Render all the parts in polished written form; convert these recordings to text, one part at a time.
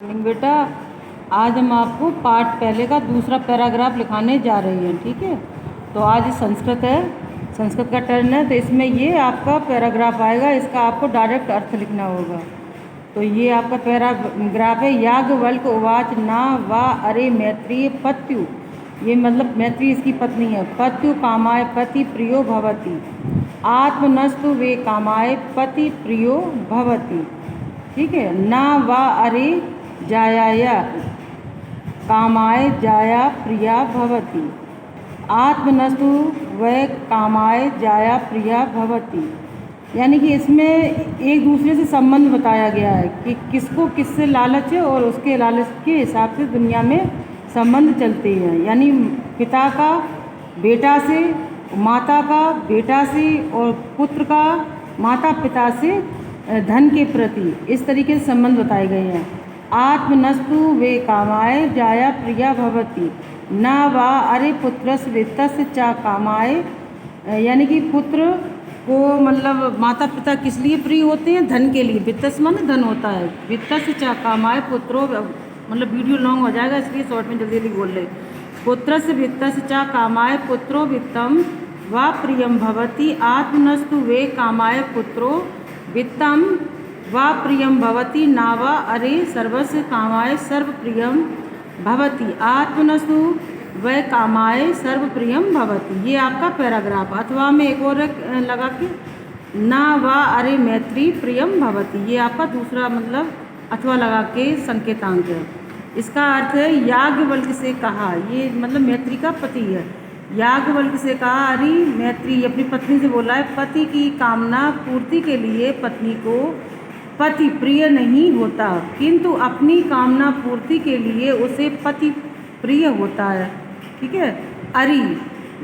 Morning बेटा, आज हम आपको पार्ट पहले का दूसरा पैराग्राफ लिखाने जा रहे हैं। ठीक है, तो आज संस्कृत है, संस्कृत का टर्न है, तो इसमें ये आपका पैराग्राफ आएगा, इसका आपको डायरेक्ट अर्थ लिखना होगा। तो ये आपका पैराग्राफ है। याज्ञवल्क्य उवाच ना वा अरे मैत्रीय पत्यु, ये मतलब मैत्री इसकी पत्नी है। पत्यु कामाय पति प्रियो भवति, आत्मनस्तु वे कामाय पति प्रियो भवति। ठीक है, ना वा अरे जायाया कामाय जाया प्रिया भवति, आत्मनस्तु वै कामाय जाया प्रिया भवति। यानी कि इसमें एक दूसरे से संबंध बताया गया है कि किसको किससे लालच है और उसके लालच के हिसाब से दुनिया में संबंध चलते हैं। यानी पिता का बेटा से, माता का बेटा से और पुत्र का माता पिता से धन के प्रति, इस तरीके से संबंध बताए गए हैं। आत्मनस्तु वे कामाय जाया प्रिया भवति, न वा अरे पुत्रस्य वित्तस्य च कामाय। यानी कि पुत्र को मतलब माता पिता किस लिए प्रिय होते हैं? धन के लिए। वित्तस्य माने धन होता है। वित्तस्य च कामाय पुत्रो, मतलब वीडियो लॉन्ग हो जाएगा इसलिए शॉर्ट में जल्दी जल्दी बोल रहे। पुत्रस्य वित्तस्य च कामाय पुत्रो वित्तम वा प्रियम भवति, आत्मनस्तु वे कामाय पुत्रो वित्तम वा प्रियम भवति, नावा अरे सर्वस्य कामाय सर्व प्रियम भवति, आत्मनस्तु वै कामाय सर्व प्रियम भवति। ये आपका पैराग्राफ। अथवा में एक और लगा के ना वा अरे मैत्री प्रियम भवति, ये आपका दूसरा मतलब अथवा लगा के संकेतांक है। इसका अर्थ है याज्ञवल्क्य से कहा, ये मतलब मैत्री का पति है। याज्ञवल्क्य से कहा, अरे मैत्री अपनी पत्नी से बोला है, पति की कामना पूर्ति के लिए पत्नी को पति प्रिय नहीं होता, किंतु अपनी कामना पूर्ति के लिए उसे पति प्रिय होता है। ठीक है, अरि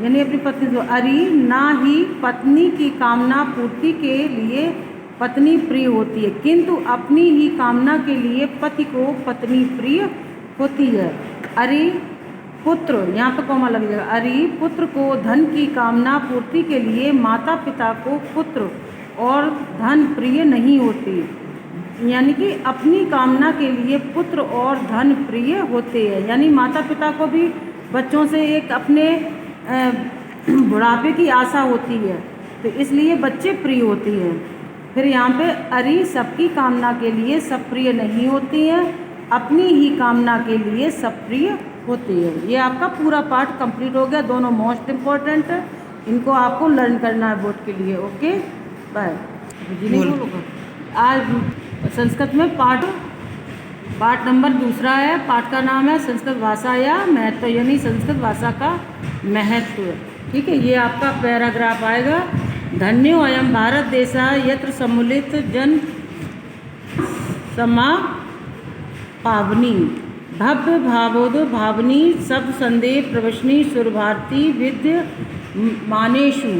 यानी अपनी पत्नी से, अरि ना ही पत्नी की कामना पूर्ति के लिए पत्नी प्रिय होती है, किंतु अपनी ही कामना के लिए पति को पत्नी प्रिय होती है। अरि पुत्र, यहाँ पर कॉमा लग जाएगा। अरि पुत्र को धन की कामना पूर्ति के लिए माता पिता को पुत्र और धन प्रिय नहीं होते, यानी कि अपनी कामना के लिए पुत्र और धन प्रिय होते हैं। यानी माता पिता को भी बच्चों से एक अपने बुढ़ापे की आशा होती है, तो इसलिए बच्चे प्रिय होते हैं। फिर यहाँ पे अरि सबकी कामना के लिए सब प्रिय नहीं होती हैं, अपनी ही कामना के लिए सब प्रिय होती है। ये आपका पूरा पार्ट कंप्लीट हो गया। दोनों मोस्ट इम्पोर्टेंट है, इनको आपको लर्न करना है बोर्ड के लिए। Okay bye. आज संस्कृत में पार्ट नंबर दूसरा है। पार्ट का नाम है संस्कृत भाषा या महत्व, यानी संस्कृत भाषा का महत्व। ठीक है, ये आपका पैराग्राफ आएगा। धन्यो अयम भारत देशा यत्र सम्मिलित जन समा पावनी, भव्य भावोदो भावनी सब संदेह प्रवशनी सुर भारती विद्य मानेशु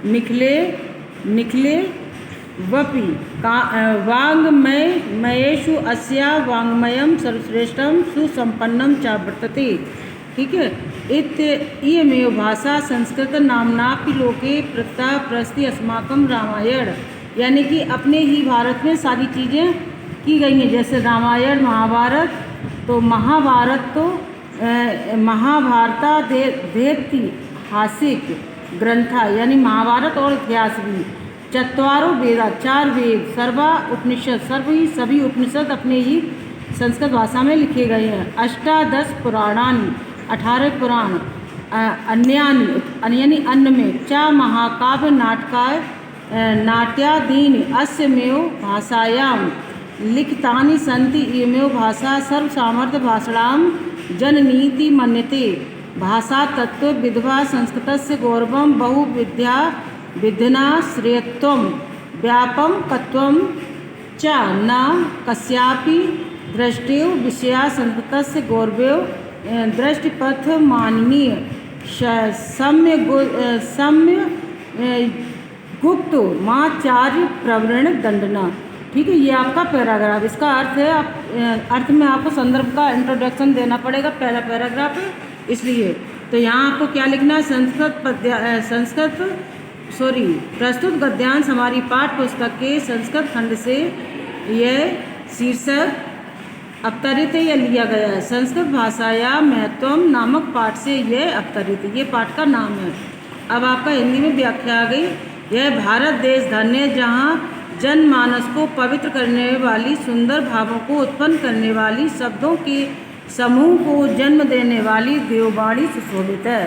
निखले वपि वाङ्मयेषु अस्या वाङ्मयं सर्वश्रेष्ठं सुसंपन्नं च वर्तते। ठीक है, इयमेव भाषा संस्कृत नाम्नापि लोके प्रथा प्रस्ति अस्माकं रामायण। यानी कि अपने ही भारत में सारी चीज़ें की गई हैं, जैसे रामायण महाभारत। तो महाभारत तो महाभारता देतिहासिक ग्रंथा, यानी महाभारत और इतिहास भी। चत्वारो वेदा, चार वेद, सर्वा उपनिषद, सभी उपनिषद अपने ही संस्कृत भाषा में लिखे गए हैं। अष्टादश पुराणानि, 18 पुराण, अन्यानि यानी अन्य में, च महाकाव्य नाटकाय नाट्यादीनि अस्यमेव भाषायां लिखितानि सन्ति, इयमेव भाषा सर्वसामर्थ्य भाषणां जननीति मन्यते। भाषा तत्व विद्वा संस्कृतस्य गौरवं बहुविद्या विद्यना श्रेयत्वं व्यापकत्वं च न कस्यापि दृष्टौ विषया संस्कृतस्य गौरवे दृष्टिपथ माननीय सम्य गुप्त माचार्य प्रवृण दंडना। ठीक है, ये आपका पैराग्राफ। इसका अर्थ है, अर्थ में आपको संदर्भ का इंट्रोडक्शन देना पड़ेगा, पहला पैराग्राफ है इसलिए। तो यहाँ आपको क्या लिखना है? प्रस्तुत गद्यांश हमारी पाठ पुस्तक के संस्कृत खंड से यह शीर्षक अवतरित है या लिया गया है। संस्कृत भाषा या महत्वम नामक पाठ से यह अवतरित है, ये पाठ का नाम है। अब आपका हिंदी में व्याख्या आ गई। यह भारत देश धन्य है, जहाँ जनमानस को पवित्र करने वाली, सुंदर भावों को उत्पन्न करने वाली, शब्दों के समूह को जन्म देने वाली देववाणी सुशोभित है।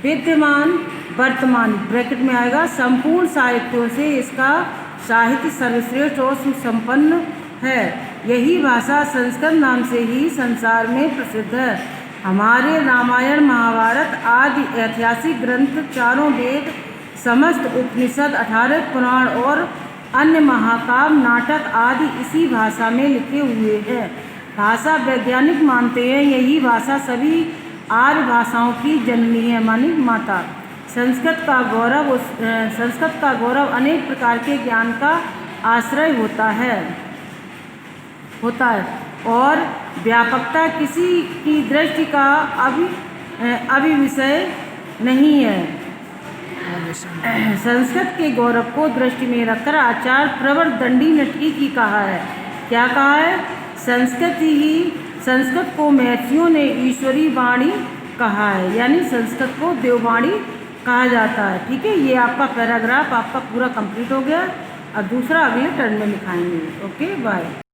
विद्यमान वर्तमान ब्रैकेट में आएगा, संपूर्ण साहित्यों से इसका साहित्य सर्वश्रेष्ठ और सुसंपन्न है। यही भाषा संस्कृत नाम से ही संसार में प्रसिद्ध है। हमारे रामायण, महाभारत आदि ऐतिहासिक ग्रंथ, चारों वेद, समस्त उपनिषद, 18 पुराण और अन्य महाकाव्य, नाटक आदि इसी भाषा में लिखे हुए हैं। भाषा वैज्ञानिक मानते हैं यही भाषा सभी आर्य भाषाओं की जननी है, मानी माता। संस्कृत का गौरव अनेक प्रकार के ज्ञान का आश्रय होता है और व्यापकता किसी की दृष्टि का अभिविषय नहीं है। संस्कृत के गौरव को दृष्टि में रखकर आचार्य प्रवर दंडी ने ठीक ही कहा है। क्या कहा है? संस्कृत को महर्षियों ने ईश्वरी वाणी कहा है, यानी संस्कृत को देववाणी कहा जाता है। ठीक है, ये आपका पैराग्राफ आपका पूरा कंप्लीट हो गया। अब दूसरा अगले टर्न में लिखाएंगे। Okay, bye.